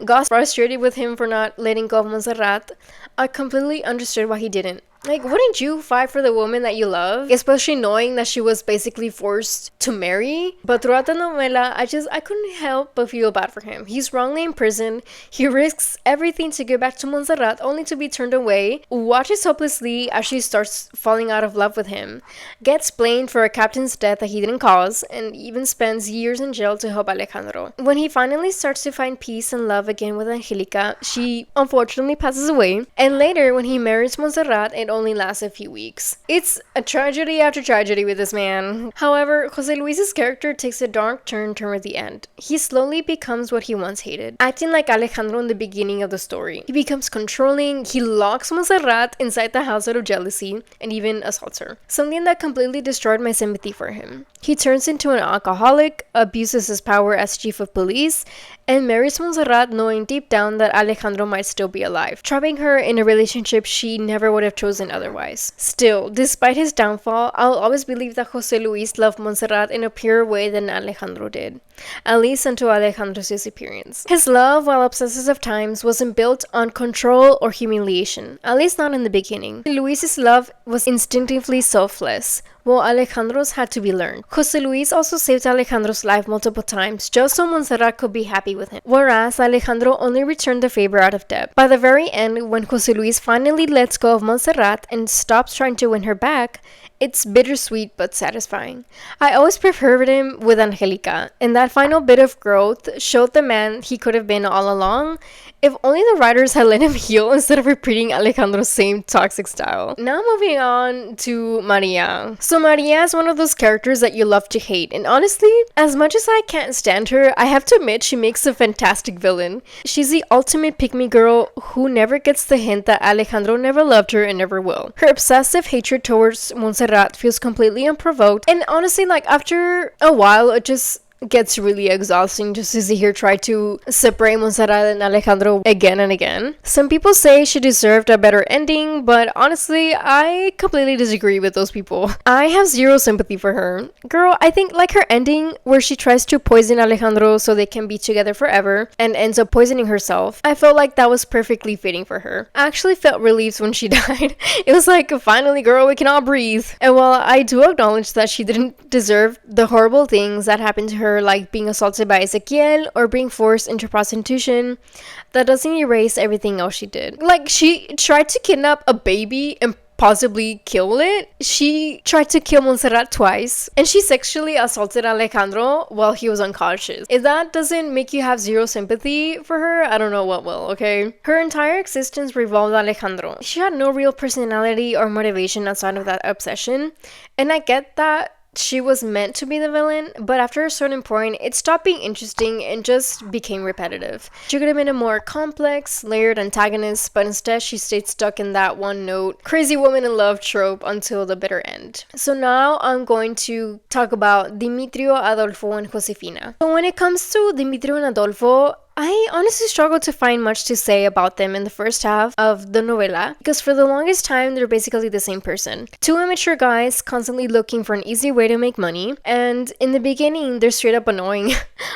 got frustrated with him for not letting go of Monserrat, I completely understood why he didn't. Like, wouldn't you fight for the woman that you love? Especially knowing that she was basically forced to marry. But throughout the novela, I couldn't help but feel bad for him. He's wrongly imprisoned. He risks everything to get back to Monserrat, only to be turned away. Watches hopelessly as she starts falling out of love with him. Gets blamed for a captain's death that he didn't cause, and even spends years in jail to help Alejandro. When he finally starts to find peace and love again with Angelica, she unfortunately passes away. And later, when he marries Monserrat, it only lasts a few weeks. It's a tragedy after tragedy with this man. However, Jose Luis's character takes a dark turn toward the end. He slowly becomes what he once hated, acting like Alejandro in the beginning of the story. He becomes controlling, he locks Monserrat inside the house out of jealousy, and even assaults her. Something that completely destroyed my sympathy for him. He turns into an alcoholic, abuses his power as chief of police, and marries Monserrat knowing deep down that Alejandro might still be alive, trapping her in a relationship she never would have chosen otherwise. Still, despite his downfall, I'll always believe that Jose Luis loved Monserrat in a purer way than Alejandro did, at least until Alejandro's disappearance. His love, while obsessive of times, wasn't built on control or humiliation, at least not in the beginning. Luis's love was instinctively selfless, while Alejandro's had to be learned. Jose Luis also saved Alejandro's life multiple times just so Monserrat could be happy with him, whereas Alejandro only returned the favor out of debt. By the very end, when Jose Luis finally lets go of Monserrat and stops trying to win her back, it's bittersweet but satisfying. I always preferred him with Angelica, and that final bit of growth showed the man he could have been all along, if only the writers had let him heal instead of repeating Alejandro's same toxic style. Now moving on to Maria. So So Maria is one of those characters that you love to hate, and honestly, as much as I can't stand her, I have to admit she makes a fantastic villain. She's the ultimate pick-me girl who never gets the hint that Alejandro never loved her and never will. Her obsessive hatred towards Monserrat feels completely unprovoked, and honestly, like, after a while, it just gets really exhausting just to see her try to separate Monserrat and Alejandro again and again. Some people say she deserved a better ending, but honestly, I completely disagree with those people. I have zero sympathy for her. Girl, I think like her ending where she tries to poison Alejandro so they can be together forever and ends up poisoning herself, I felt like that was perfectly fitting for her. I actually felt relieved when she died. It was like, finally girl, we can all breathe. And while I do acknowledge that she didn't deserve the horrible things that happened to her, like being assaulted by Ezequiel or being forced into prostitution, that doesn't erase everything else she did. Like, she tried to kidnap a baby and possibly kill it. She tried to kill Monserrat twice, and she sexually assaulted Alejandro while he was unconscious. If that doesn't make you have zero sympathy for her, I don't know what will, okay? Her entire existence revolved Alejandro. She had no real personality or motivation outside of that obsession, and I get that she was meant to be the villain, but after a certain point, it stopped being interesting and just became repetitive. She could have been a more complex, layered antagonist, but instead she stayed stuck in that one note, crazy woman in love trope until the bitter end. So now I'm going to talk about Dimitrio, Adolfo, and Josefina. So when it comes to Dimitrio and Adolfo, I honestly struggle to find much to say about them in the first half of the novela, because for the longest time they're basically the same person. Two immature guys constantly looking for an easy way to make money, and in the beginning they're straight up annoying.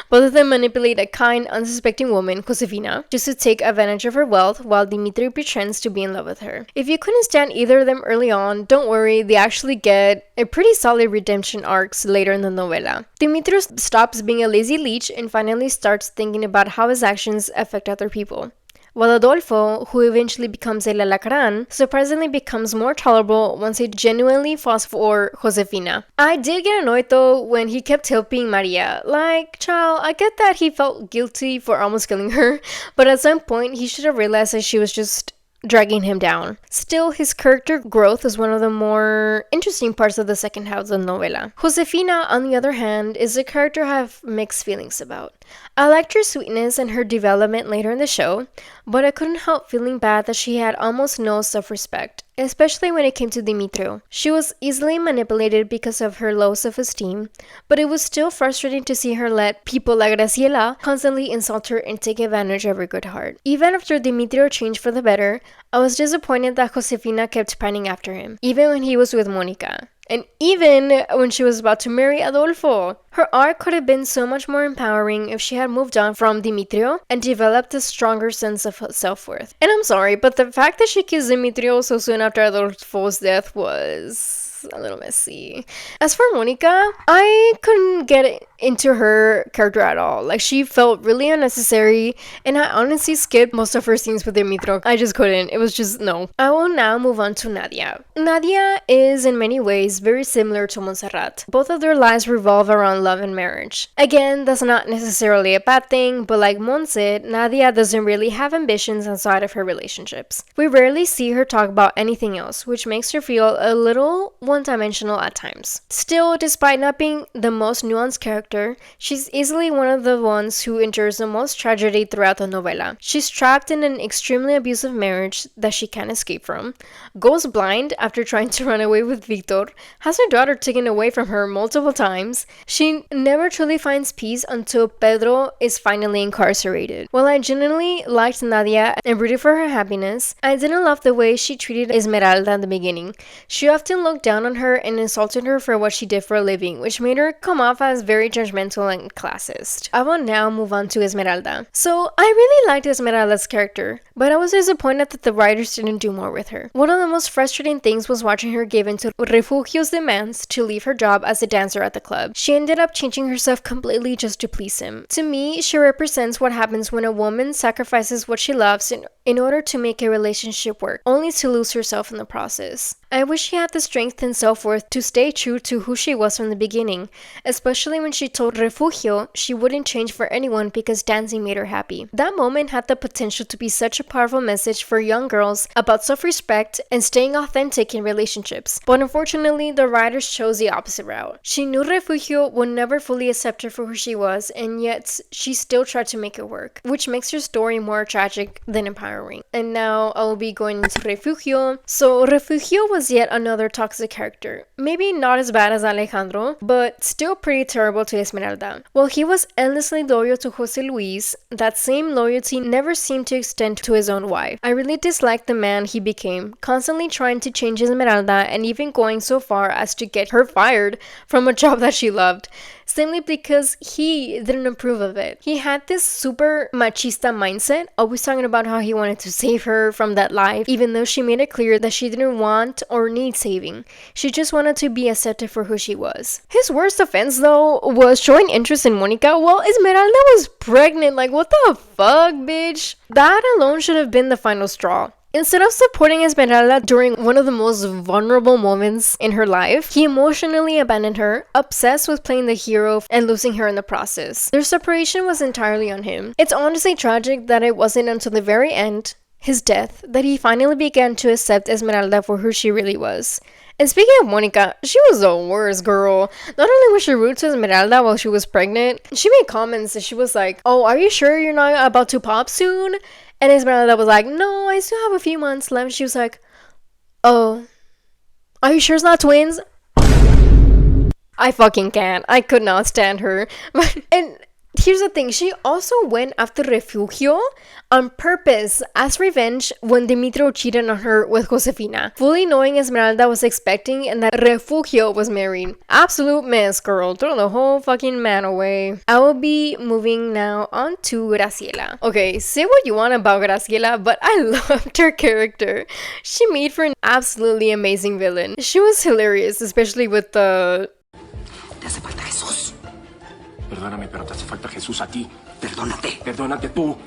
Both of them manipulate a kind, unsuspecting woman, Josefina, just to take advantage of her wealth, while Dimitri pretends to be in love with her. If you couldn't stand either of them early on, don't worry, they actually get a pretty solid redemption arcs later in the novela. Dimitri stops being a lazy leech and finally starts thinking about how his actions affect other people. While Adolfo, who eventually becomes El Alacrán, surprisingly becomes more tolerable once he genuinely falls for Josefina. I did get annoyed though when he kept helping Maria. Like, child, I get that he felt guilty for almost killing her, but at some point he should have realized that she was just dragging him down. Still, his character growth is one of the more interesting parts of the second half of the novela. Josefina, on the other hand, is a character I have mixed feelings about. I liked her sweetness and her development later in the show, but I couldn't help feeling bad that she had almost no self-respect, especially when it came to Dimitrio. She was easily manipulated because of her low self-esteem, but it was still frustrating to see her let people like Graciela constantly insult her and take advantage of her good heart. Even after Dimitrio changed for the better, I was disappointed that Josefina kept pining after him, even when he was with Monica. And even when she was about to marry Adolfo. Her arc could have been so much more empowering if she had moved on from Dimitrio and developed a stronger sense of self-worth. And I'm sorry, but the fact that she kissed Dimitrio so soon after Adolfo's death was a little messy. As for Monica, I couldn't get into her character at all. Like, she felt really unnecessary, and I honestly skipped most of her scenes with Dimitro. I just couldn't. It was just no. I will now move on to Nadia. Nadia is in many ways very similar to Monserrat. Both of their lives revolve around love and marriage. Again, that's not necessarily a bad thing, but like Monse, Nadia doesn't really have ambitions outside of her relationships. We rarely see her talk about anything else, which makes her feel a little one-dimensional at times. Still, despite not being the most nuanced character, she's easily one of the ones who endures the most tragedy throughout the novela. She's trapped in an extremely abusive marriage that she can't escape from, goes blind after trying to run away with Victor, has her daughter taken away from her multiple times. She never truly finds peace until Pedro is finally incarcerated. While I genuinely liked Nadia and rooted for her happiness, I didn't love the way she treated Esmeralda in the beginning. She often looked down on her and insulted her for what she did for a living, which made her come off as very judgmental and classist. I will now move on to Esmeralda. So I really liked Esmeralda's character, but I was disappointed that the writers didn't do more with her. One of the most frustrating things was watching her give in to Refugio's demands to leave her job as a dancer at the club. She ended up changing herself completely just to please him. To me, she represents what happens when a woman sacrifices what she loves in in order to make a relationship work, only to lose herself in the process. I wish she had the strength and self-worth to stay true to who she was from the beginning, especially when she told Refugio she wouldn't change for anyone because dancing made her happy. That moment had the potential to be such a powerful message for young girls about self-respect and staying authentic in relationships. But unfortunately, the writers chose the opposite route. She knew Refugio would never fully accept her for who she was, and yet she still tried to make it work, which makes her story more tragic than empowering. And now I'll be going into Refugio. So Refugio was yet another toxic character. Maybe not as bad as Alejandro, but still pretty terrible to Esmeralda. While he was endlessly loyal to Jose Luis, that same loyalty never seemed to extend to his own wife. I really disliked the man he became, constantly trying to change Esmeralda and even going so far as to get her fired from a job that she loved, simply because he didn't approve of it. He had this super machista mindset, always talking about how he wanted to save her from that life, even though she made it clear that she didn't want or need saving. She just wanted to be accepted for who she was. His worst offense, though, was showing interest in Monica while Esmeralda was pregnant. Like, what the fuck, bitch? That alone should have been the final straw. Instead of supporting Esmeralda during one of the most vulnerable moments in her life, he emotionally abandoned her, obsessed with playing the hero and losing her in the process. Their separation was entirely on him. It's honestly tragic that it wasn't until the very end, his death, that he finally began to accept Esmeralda for who she really was. And speaking of Monica, she was the worst girl. Not only was she rude to Esmeralda while she was pregnant, she made comments that she was like, "Oh, are you sure you're not about to pop soon?" And Esmeralda was like, "No, I still have a few months left." She was like, "Oh, are you sure it's not twins?" I fucking can't. I could not stand her. And here's the thing, she also went after Refugio on purpose as revenge when Demetrio cheated on her with Josefina, fully knowing Esmeralda was expecting and that Refugio was married. Absolute mess, girl. Throw the whole fucking man away. I will be moving now on to Graciela. Okay, say what you want about Graciela, but I loved her character. She made for an absolutely amazing villain. She was hilarious, especially with the... Te hace falta Jesús. Perdóname, pero te hace falta Jesús a ti. Perdónate. Perdónate tú.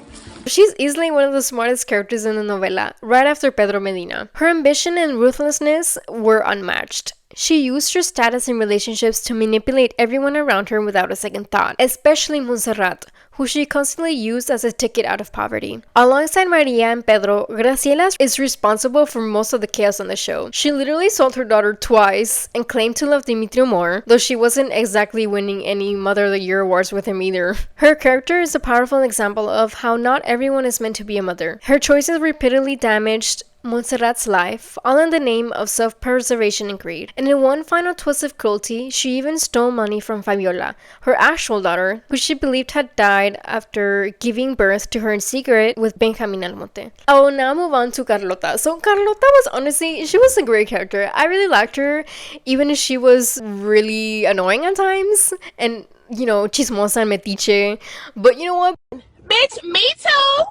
She's easily one of the smartest characters in the novela, right after Pedro Medina. Her ambition and ruthlessness were unmatched. She used her status in relationships to manipulate everyone around her without a second thought, especially Monserrat, who she constantly used as a ticket out of poverty. Alongside Maria and Pedro, Graciela is responsible for most of the chaos on the show. She literally sold her daughter twice and claimed to love Demetrio more, though she wasn't exactly winning any Mother of the Year awards with him either. Her character is a powerful example of how not everyone is meant to be a mother. Her choices repeatedly damaged Monserrat's life, all in the name of self-preservation and greed. And in one final twist of cruelty, she even stole money from Fabiola, her actual daughter, who she believed had died after giving birth to her in secret with Benjamin Almonte. I will now move on to Carlota. So Carlota was honestly, she was a great character. I really liked her, even if she was really annoying at times, and, you know, chismosa and metiche. But you know what? Bitch, me too!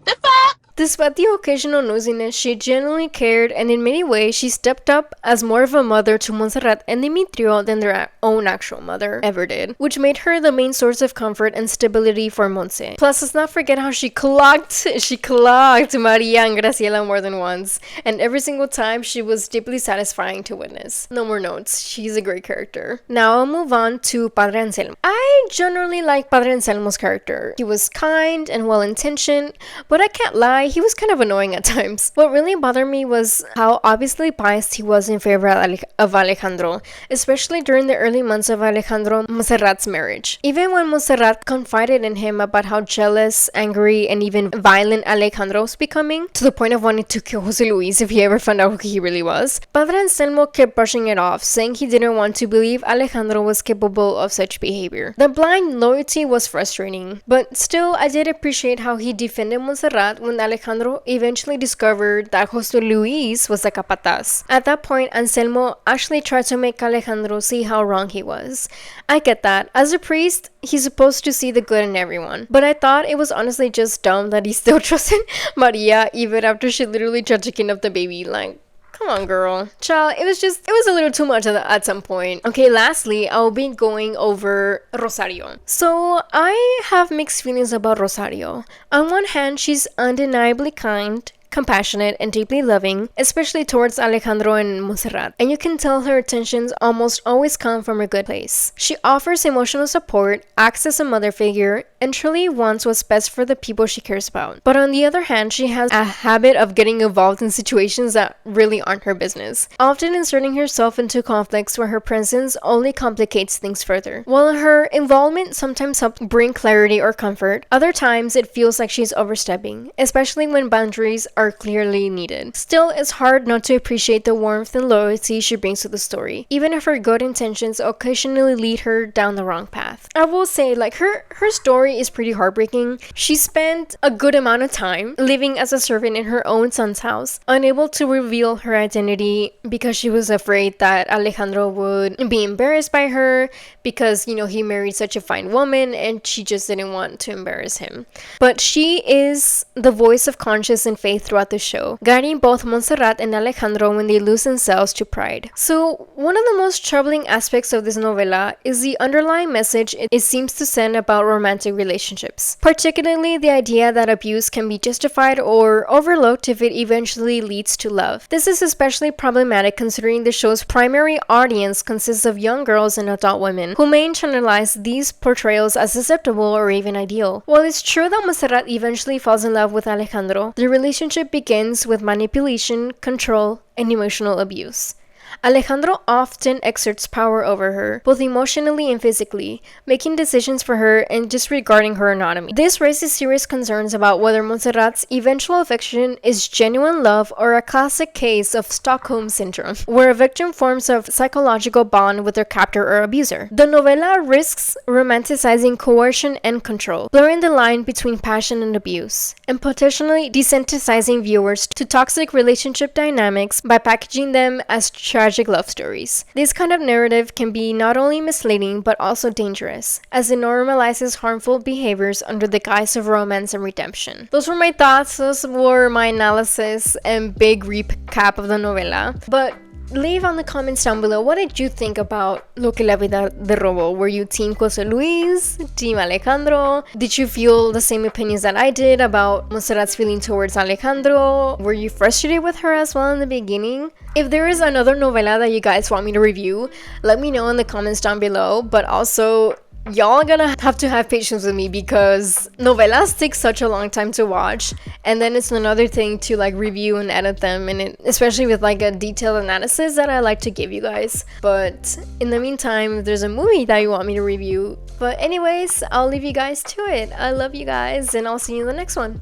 The fuck? Despite the occasional nosiness, she genuinely cared, and in many ways, she stepped up as more of a mother to Monserrat and Demetrio than their own actual mother ever did, which made her the main source of comfort and stability for Monse. Plus, let's not forget how she clocked Maria and Graciela more than once, and every single time she was deeply satisfying to witness. No more notes, she's a great character. Now I'll move on to Padre Anselmo. I generally like Padre Anselmo's character. He was kind and well-intentioned, but I can't lie, he was kind of annoying at times. What really bothered me was how obviously biased he was in favor of Alejandro, especially during the early months of Alejandro Monserrat's marriage. Even when Monserrat confided in him about how jealous, angry, and even violent Alejandro was becoming, to the point of wanting to kill Jose Luis if he ever found out who he really was, Padre Anselmo kept brushing it off, saying he didn't want to believe Alejandro was capable of such behavior. The blind loyalty was frustrating, but still I did appreciate how he defended Monserrat when Alejandro eventually discovered that Jose Luis was a capataz. At that point, Anselmo actually tried to make Alejandro see how wrong he was. I get that. As a priest, he's supposed to see the good in everyone. But I thought it was honestly just dumb that he still trusted Maria even after she literally tried to kidnap the baby. Like, Come on, girl. Child, it was a little too much at some point. Okay, lastly, I'll be going over Rosario. So, I have mixed feelings about Rosario. On one hand, she's undeniably kind, compassionate, and deeply loving, especially towards Alejandro and Monserrat. And you can tell her attentions almost always come from a good place. She offers emotional support, acts as a mother figure, and truly wants what's best for the people she cares about. But on the other hand, she has a habit of getting involved in situations that really aren't her business, often inserting herself into conflicts where her presence only complicates things further. While her involvement sometimes helps bring clarity or comfort, other times it feels like she's overstepping, especially when boundaries are clearly needed. Still, it's hard not to appreciate the warmth and loyalty she brings to the story, even if her good intentions occasionally lead her down the wrong path. I will say, like, her story is pretty heartbreaking. She spent a good amount of time living as a servant in her own son's house, unable to reveal her identity because she was afraid that Alejandro would be embarrassed by her because, you know, he married such a fine woman and she just didn't want to embarrass him. But she is the voice of conscience and faith throughout the show, guiding both Monserrat and Alejandro when they lose themselves to pride. So, one of the most troubling aspects of this novela is the underlying message it seems to send about romantic relationships, particularly the idea that abuse can be justified or overlooked if it eventually leads to love. This is especially problematic considering the show's primary audience consists of young girls and adult women who may internalize these portrayals as acceptable or even ideal. While it's true that Monserrat eventually falls in love with Alejandro, the relationship begins with manipulation, control, and emotional abuse. Alejandro often exerts power over her, both emotionally and physically, making decisions for her and disregarding her autonomy. This raises serious concerns about whether Monserrat's eventual affection is genuine love or a classic case of Stockholm Syndrome, where a victim forms a psychological bond with their captor or abuser. The novella risks romanticizing coercion and control, blurring the line between passion and abuse, and potentially desensitizing viewers to toxic relationship dynamics by packaging them as tragic love stories. This kind of narrative can be not only misleading but also dangerous, as it normalizes harmful behaviors under the guise of romance and redemption. Those were my thoughts, those were my analysis and big recap of the novela. But leave on the comments down below, what did you think about Lo que la vida de Robó? Were you team Jose Luis, team Alejandro? Did you feel the same opinions that I did about Monserrat's feeling towards Alejandro? Were you frustrated with her as well in the beginning? If there is another novela that you guys want me to review, let me know in the comments down below. But also, y'all are gonna have to have patience with me because novelas take such a long time to watch, and then it's another thing to like review and edit them, and especially with like a detailed analysis that I like to give you guys. But in the meantime, if there's a movie that you want me to review. But anyways, I'll leave you guys to it. I love you guys, and I'll see you in the next one.